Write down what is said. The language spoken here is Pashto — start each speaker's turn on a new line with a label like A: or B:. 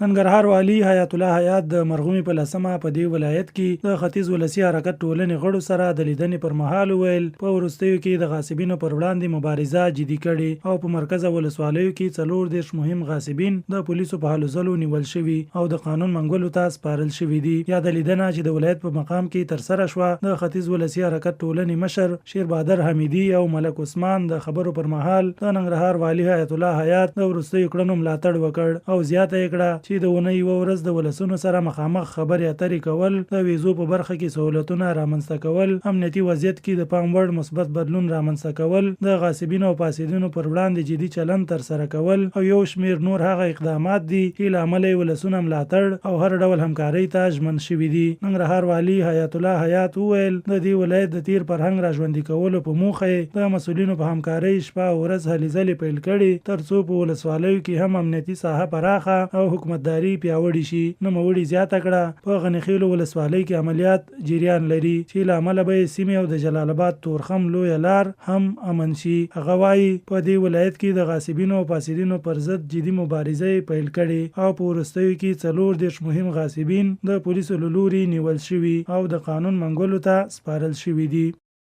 A: ننګرهار والي حیات الله حیات د مرغومي په لسمه په دې ولایت کې د ختیځ ولسی حرکت ټولنې غړو سره د لیدنې پر مهال ویل په وروستیو کې د غاصبینو پر وړاندې مبارزه جدي کړي او په مرکزه ولسوالیو کې 40 مهم غاصبین د پولیسو په هلو ځلو نیول شوي او د قانون منګولو ته سپارل شوي دي. یا د لیدنه چې د ولایت په مقام کې تر سره شوه د ختیځ ولسی حرکت ټولنې مشر شیر بهادر حمیدي او ملک عثمان د خبرو پر مهال د ننګرهار والي حیات الله حیات د وروستیو کړنو ملاتړ وکړ او زیاته یې کړه چې د ونې یو ورځ د ولسونو سره مخامخ خبرې اترې کول، د ویزو په برخه کې سہولتونه رامنځته کول، امنیتي وضعیت کې د پام وړ مثبت بدلون رامنځته کول، د غاصبینو او فاسدینو پر وړاندې جدي چلند تر سره کول او یو شمیر نور هغه اقدامات دي چې له امله ولسونه ملاتړ او هر ډول همکاري ته ژمن شوي دي. ننګرهار والي حیات الله حیات وویل د دې ولایت د تیر فرهنګ را ژوندي کولو په موخه د مسؤلینو په همکارۍ شپه او ورځ هلې ځلې پیل کړي ترڅو په ولسوالیو کې هم امنیتي ساحه پراخه او حکومتداري پیاوړي شي. نوموړي زیاته کړه په غنیخیلو ولسوالۍ کې عملیات جریان لري چې له امله به سیمې او د جلال آباد تورخم لویه لار هم امن شي. هغه وایي په دې ولایت کې د غاصبینو او فاسدینو پر ضد جدي مبارزه پیل کړي او په وروستیو کې 40 مهم غاصبین د پولیسو له لوري نیول شوي او د قانون منګولو ته سپارل شوي دي.